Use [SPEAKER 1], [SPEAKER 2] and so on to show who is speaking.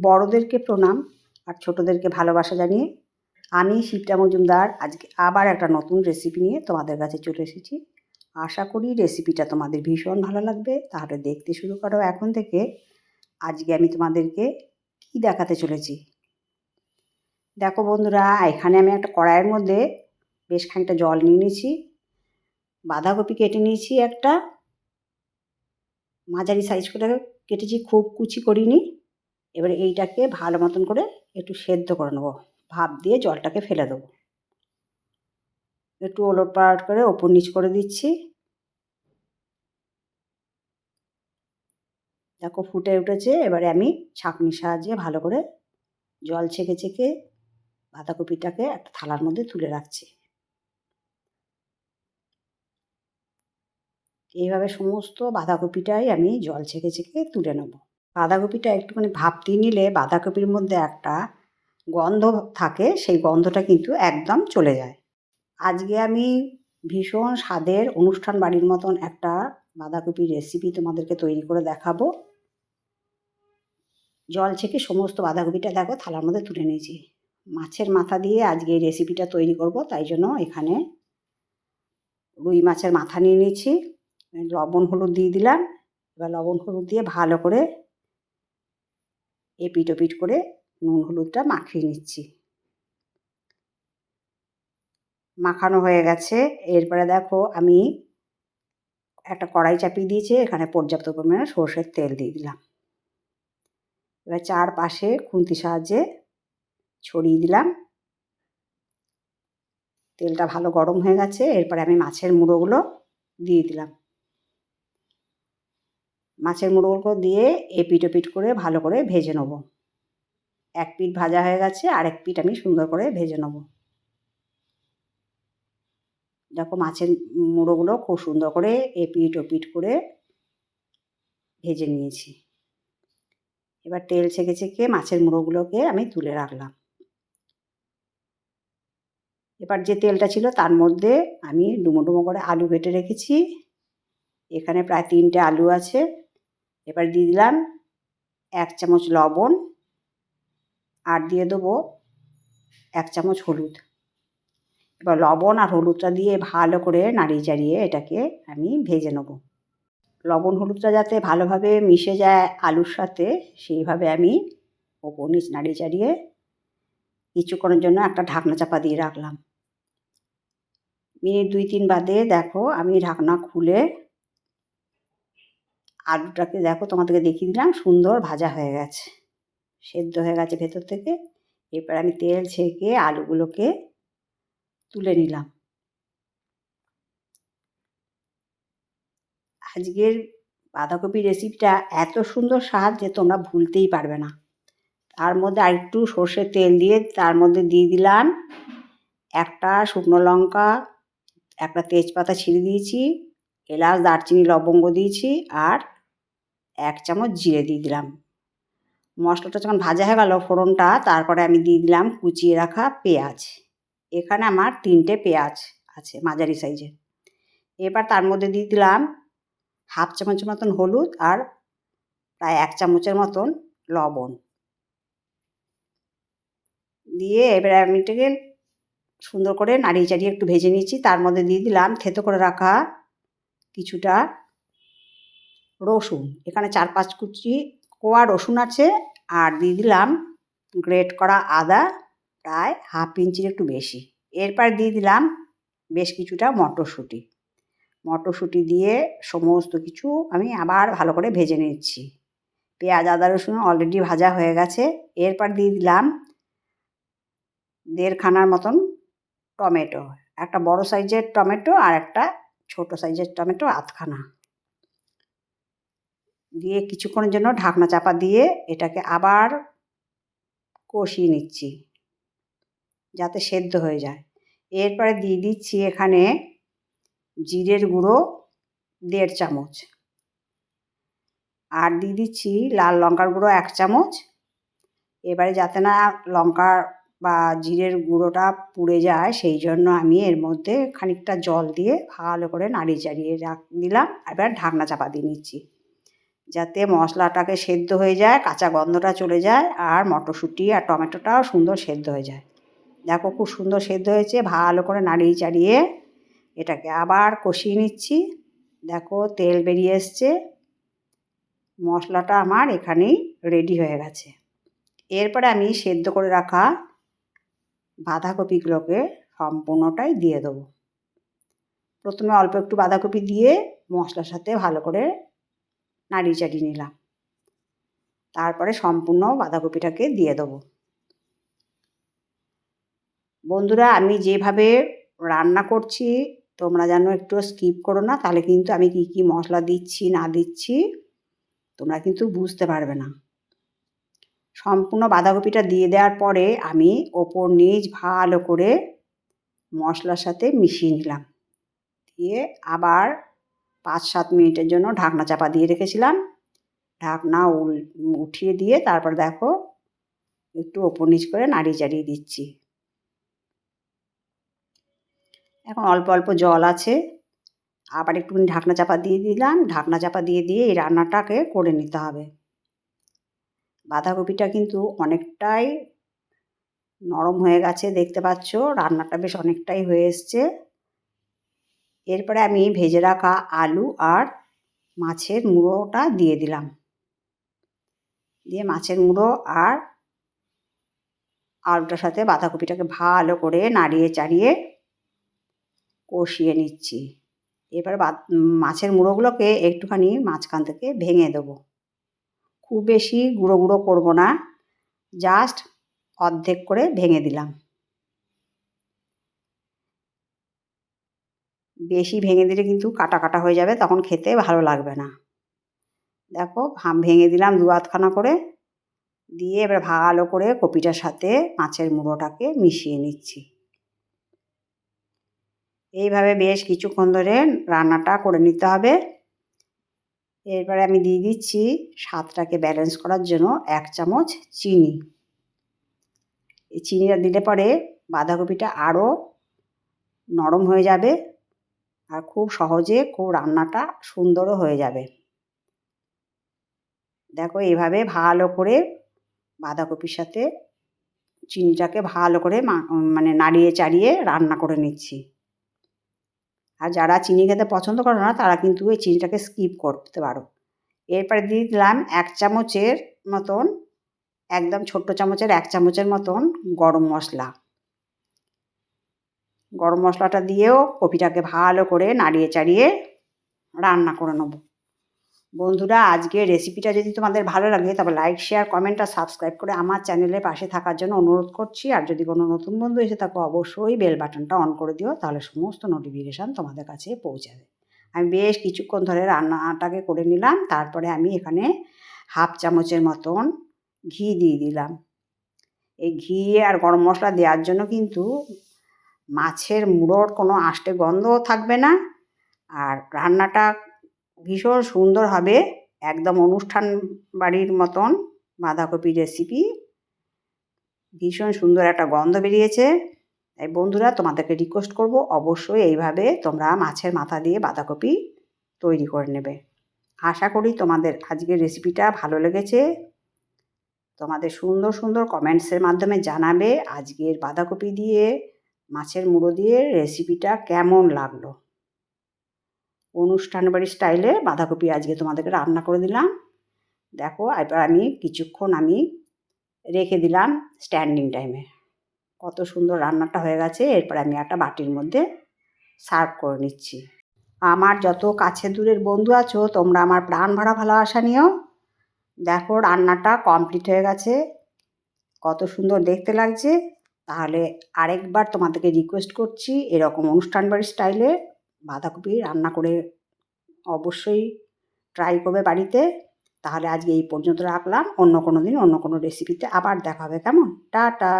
[SPEAKER 1] বড়দেরকে প্রণাম আর ছোটদেরকে ভালোবাসা জানিয়ে আমি শিপ্রা মজুমদার আজকে আবার একটা নতুন রেসিপি নিয়ে তোমাদের কাছে চলে এসেছি। আশা করি রেসিপিটা তোমাদের ভীষণ ভালো লাগবে। তাহলে দেখতে শুরু করো এখন থেকে। আজকে আমি তোমাদেরকে কি দেখাতে চলেছি দেখো বন্ধুরা। এখানে আমি একটা কড়াইয়ের মধ্যে বেশ খানিকটা জল নিয়ে নিয়েছি, বাঁধাকপি কেটে নিয়েছি, একটা মাঝারি সাইজ করে কেটেছি, খুব কুচি করিনি। এবারে এইটাকে ভালো মতন করে একটু সেদ্ধ করে নেবো, ভাপ দিয়ে জলটাকে ফেলে দেবো। একটু ওলটপালট করে ওপর নিচ করে দিচ্ছি। দেখো ফুটে উঠেছে। এবারে আমি ছাঁকনির সাহায্যে ভালো করে জল ছেঁকে ছেঁকে বাঁধাকপিটাকে একটা থালার মধ্যে তুলে রাখছি। এইভাবে সমস্ত বাঁধাকপিটাই আমি জল ছেঁকে ছেঁকে তুলে নেব। বাঁধাকপিটা একটুখানি ভাপ দিয়ে নিলে বাঁধাকপির মধ্যে একটা গন্ধ থাকে, সেই গন্ধটা কিন্তু একদম চলে যায়। আজকে আমি ভীষণ স্বাদের অনুষ্ঠান বাড়ির মতন একটা বাঁধাকপির রেসিপি তোমাদেরকে তৈরি করে দেখাবো। জল ছেঁকে সমস্ত বাঁধাকপিটা দেখো থালার মধ্যে তুলে নিয়েছি। মাছের মাথা দিয়ে আজকে এই রেসিপিটা তৈরি করব, তাই জন্য এখানে রুই মাছের মাথা নিয়ে নিয়েছি। লবণ হলুদ দিয়ে দিলাম। এবার লবণ হলুদ দিয়ে ভালো করে এপিট ওপিট করে নুন হলুদটা মাখিয়ে নিচ্ছি। মাখানো হয়ে গেছে। এরপরে দেখো আমি একটা কড়াই চাপিয়ে দিয়েছি, এখানে পর্যাপ্ত পরিমাণে সরষের তেল দিয়ে দিলাম। এবার চারপাশে খুন্তির সাহায্যে ছড়িয়ে দিলাম। তেলটা ভালো গরম হয়ে গেছে। এরপরে আমি মাছের মুড়োগুলো দিয়ে দিলাম। মাছের মুড়োগুলো দিয়ে এপিট ওপিট করে ভালো করে ভেজে নেব। এক পিঠ ভাজা হয়ে গেছে, আরেক পিঠ আমি সুন্দর করে ভেজে নেব। দেখো মাছের মুড়োগুলো খুব সুন্দর করে এপিট ওপিট করে ভেজে নিয়েছি। এবার তেল ছেঁকে ছেঁকে মাছের মুড়োগুলোকে আমি তুলে রাখলাম। এবার যে তেলটা ছিল তার মধ্যে আমি ডুমো ডুমো করে আলু কেটে রেখেছি। এখানে প্রায় 3টে আলু আছে। এবার দিয়ে দিলাম 1 চামচ লবণ, আর দিয়ে দেবো 1 চামচ হলুদ। এবার লবণ আর হলুদটা দিয়ে ভালো করে নাড়িয়ে চাড়িয়ে এটাকে আমি ভেজে নেব। লবণ হলুদটা যাতে ভালোভাবে মিশে যায় আলুর সাথে, সেইভাবে আমি ওপর নিচ নাড়িয়ে চাড়িয়ে কিছুক্ষণের জন্য একটা ঢাকনা চাপা দিয়ে রাখলাম। মিনিট 2-3 বাদে দেখো আমি ঢাকনা খুলে আলুটাকে দেখো তোমাদেরকে দেখিয়ে দিলাম, সুন্দর ভাজা হয়ে গেছে, সেদ্ধ হয়ে গেছে ভেতর থেকে। এরপর আমি তেল ছেঁকে আলুগুলোকে তুলে নিলাম। আজকের বাঁধাকপির রেসিপিটা এত সুন্দর স্বাদ যে তোমরা ভুলতেই পারবে না। তার মধ্যে আরেকটু সর্ষের তেল দিয়ে তার মধ্যে দিয়ে দিলাম একটা শুকনো লঙ্কা, একটা তেজপাতা ছিঁড়ে দিয়েছি, এলাচ দারচিনি লবঙ্গ দিয়েছি, আর 1 চামচ জিরে দিয়ে দিলাম। মশলাটা যখন ভাজা হয়ে গেল ফোড়নটা, তারপরে আমি দিয়ে দিলাম কুচিয়ে রাখা পেঁয়াজ। এখানে আমার 3টে পেঁয়াজ আছে মাঝারি সাইজের। এবার তার মধ্যে দিয়ে দিলাম 1/2 চামচের মতন হলুদ আর প্রায় 1 চামচের মতন লবণ দিয়ে এবারে আমি এটাকে সুন্দর করে নাড়িয়ে চাড়িয়ে একটু ভেজে নিয়েছি। তার মধ্যে দিয়ে দিলাম থেতো করে রাখা কিছুটা রসুন। এখানে 4-5 কুচি কোয়া রসুন আছে, আর দিয়ে দিলাম গ্রেট করা আদা প্রায় 1/2 ইঞ্চির একটু বেশি। এরপর দিয়ে দিলাম বেশ কিছুটা মটরশুঁটি। মটরশুঁটি দিয়ে সমস্ত কিছু আমি আবার ভালো করে ভেজে নিচ্ছি। পেঁয়াজ আদা রসুন অলরেডি ভাজা হয়ে গেছে। এরপর দিয়ে দিলাম 1.5 খানার মতন টমেটো, একটা বড় সাইজের টমেটো আর একটা ছোট সাইজের টমেটো 1/2 খানা দিয়ে কিছুক্ষণের জন্য ঢাকনা চাপা দিয়ে এটাকে আবার কষিয়ে নিচ্ছি যাতে সেদ্ধ হয়ে যায়। এরপরে দিয়ে দিচ্ছি এখানে জিরের গুঁড়ো 1.5 চামচ, আর দিয়ে দিচ্ছি লাল লঙ্কার গুঁড়ো 1 চামচ। এবারে যাতে না লঙ্কা বা জিরের গুঁড়োটা পুড়ে যায়, সেই জন্য আমি এর মধ্যে খানিকটা জল দিয়ে ভালো করে নাড়িয়ে চাড়িয়ে দিলাম। এবার ঢাকনা চাপা দিয়ে নিচ্ছি। যাতে মশলাটাকে সেদ্ধ হয়ে যায়, কাঁচা গন্ধটা চলে যায়, আর মটরশুঁটি আর টমেটোটাও সুন্দর সেদ্ধ হয়ে যায়। দেখো খুব সুন্দর সেদ্ধ হয়েছে। ভালো করে নাড়িয়ে চাড়িয়ে এটাকে আবার কষিয়ে নিচ্ছি। দেখো তেল বেরিয়ে এসছে। মশলাটা আমার এখানেই রেডি হয়ে গেছে। এরপরে আমি সেদ্ধ করে রাখা বাঁধাকপিগুলোকে সম্পূর্ণটাই দিয়ে দেবো। প্রথমে অল্প একটু বাঁধাকপি দিয়ে মশলার সাথে ভালো করে নাড়িয়ে চাড়িয়ে নিলাম। তারপরে সম্পূর্ণ বাঁধাকপিটাকে দিয়ে দেবো। বন্ধুরা, আমি যেভাবে রান্না করছি তোমরা যেন একটু স্কিপ করো না, তাহলে কিন্তু আমি কি কি মশলা দিচ্ছি না দিচ্ছি তোমরা কিন্তু বুঝতে পারবে না। সম্পূর্ণ বাঁধাকপিটা দিয়ে দেওয়ার পরে আমি ওপর নিচ ভালো করে মশলার সাথে মিশিয়ে নিলাম। দিয়ে আবার 5-7 মিনিটের জন্য ঢাকনা চাপা দিয়ে রেখেছিলাম। ঢাকনা উঠিয়ে দিয়ে তারপর দেখো একটু ওপর নিচ করে নাড়িয়ে চাড়িয়ে দিচ্ছি। এখন অল্প অল্প জল আছে, আবার একটুখানি ঢাকনা চাপা দিয়ে দিলাম। ঢাকনা চাপা দিয়ে এই রান্নাটাকে করে নিতে হবে। বাঁধাকপিটা কিন্তু অনেকটাই নরম হয়ে গেছে, দেখতে পাচ্ছ রান্নাটা বেশ অনেকটাই হয়ে এসছে। এরপরে আমি ভেজে রাখা আলু আর মাছের মুড়োটা দিয়ে দিলাম। দিয়ে মাছের মুড়ো আর আলুটার সাথে বাঁধাকপিটাকে ভালো করে নাড়িয়ে চাড়িয়ে কষিয়ে নিচ্ছি। এবার মাছের মুড়োগুলোকে একটুখানি মাঝখান থেকে ভেঙে দেবো। খুব বেশি গুঁড়ো গুঁড়ো করবো না, জাস্ট অর্ধেক করে ভেঙে দিলাম। বেশি ভেঙে দিলে কিন্তু কাটা কাটা হয়ে যাবে, তখন খেতে ভালো লাগবে না। দেখো ভেঙে দিলাম 2 আধখানা করে। দিয়ে এবার ভালো করে কপিটার সাথে মাছের মুড়োটাকে মিশিয়ে নিচ্ছি। এইভাবে বেশ কিছুক্ষণ ধরে রান্নাটা করে নিতে হবে। এরপরে আমি দিয়ে দিচ্ছি স্বাদটাকে ব্যালেন্স করার জন্য 1 চামচ চিনি। এই চিনিটা দিলে পরে বাঁধাকপিটা আরও নরম হয়ে যাবে আর খুব সহজে রান্নাটা সুন্দরও হয়ে যাবে। দেখো এইভাবে ভালো করে বাঁধাকপির সাথে চিনিটাকে ভালো করে মানে নাড়িয়ে চাড়িয়ে রান্না করে নিচ্ছি। আর যারা চিনি খেতে পছন্দ করে না তারা কিন্তু এই চিনিটাকে স্কিপ করতে পারো। এরপরে দিয়ে দিলাম 1 চামচের মতন, একদম ছোট্ট চামচের 1 চামচের মতন গরম মশলা। গরম মশলাটা দিয়েও কপিটাকে ভালো করে নাড়িয়ে চাড়িয়ে রান্না করে নেব। বন্ধুরা, আজকের রেসিপিটা যদি তোমাদের ভালো লাগে তবে লাইক, শেয়ার, কমেন্ট আর সাবস্ক্রাইব করে আমার চ্যানেলের পাশে থাকার জন্য অনুরোধ করছি। আর যদি কোনো নতুন বন্ধু এসে থাকো অবশ্যই বেল বাটনটা অন করে দিও, তাহলে সমস্ত নোটিফিকেশান তোমাদের কাছে পৌঁছাবে। আমি বেশ কিছুক্ষণ ধরে রান্নাটাকে করে নিলাম। তারপরে আমি এখানে 1/2 চামচের মতন ঘি দিয়ে দিলাম। এই ঘি আর গরম মশলা দেওয়ার জন্য কিন্তু মাছের মুড়োর কোনো আষ্টে গন্ধও থাকবে না, আর রান্নাটা ভীষণ সুন্দর হবে। একদম অনুষ্ঠান বাড়ির মতন বাঁধাকপি রেসিপি, ভীষণ সুন্দর একটা গন্ধ বেরিয়েছে। তাই বন্ধুরা, তোমাদেরকে রিকোয়েস্ট করব অবশ্যই এইভাবে তোমরা মাছের মাথা দিয়ে বাঁধাকপি তৈরি করে নেবে। আশা করি তোমাদের আজকের রেসিপিটা ভালো লেগেছে। তোমাদের সুন্দর সুন্দর কমেন্টসের মাধ্যমে জানাবে আজকের বাঁধাকপি দিয়ে মাছের মুড়ো দিয়ে রেসিপিটা কেমন লাগলো। অনুষ্ঠান বাড়ির স্টাইলে বাঁধাকপি আজকে তোমাদেরকে রান্না করে দিলাম। দেখো এবার আমি কিছুক্ষণ রেখে দিলাম স্ট্যান্ডিং টাইমে। কত সুন্দর রান্নাটা হয়ে গেছে। এরপর আমি একটা বাটির মধ্যে সার্ভ করে নিচ্ছি। আমার যত কাছে দূরের বন্ধু আছো তোমরা আমার প্রাণ ভরা ভালোবাসা নিও। দেখো রান্নাটা কমপ্লিট হয়ে গেছে, কত সুন্দর দেখতে লাগছে। তাহলে আরেকবার তোমাদেরকে রিকোয়েস্ট করছি এরকম অনুষ্ঠান বাড়ির স্টাইলে বাঁধাকপি রান্না করে অবশ্যই ট্রাই করবে বাড়িতে। তাহলে আজকে এই পর্যন্ত রাখলাম। অন্য কোনো দিন অন্য কোনো রেসিপিতে আবার দেখা হবে। কেমন? টাটা।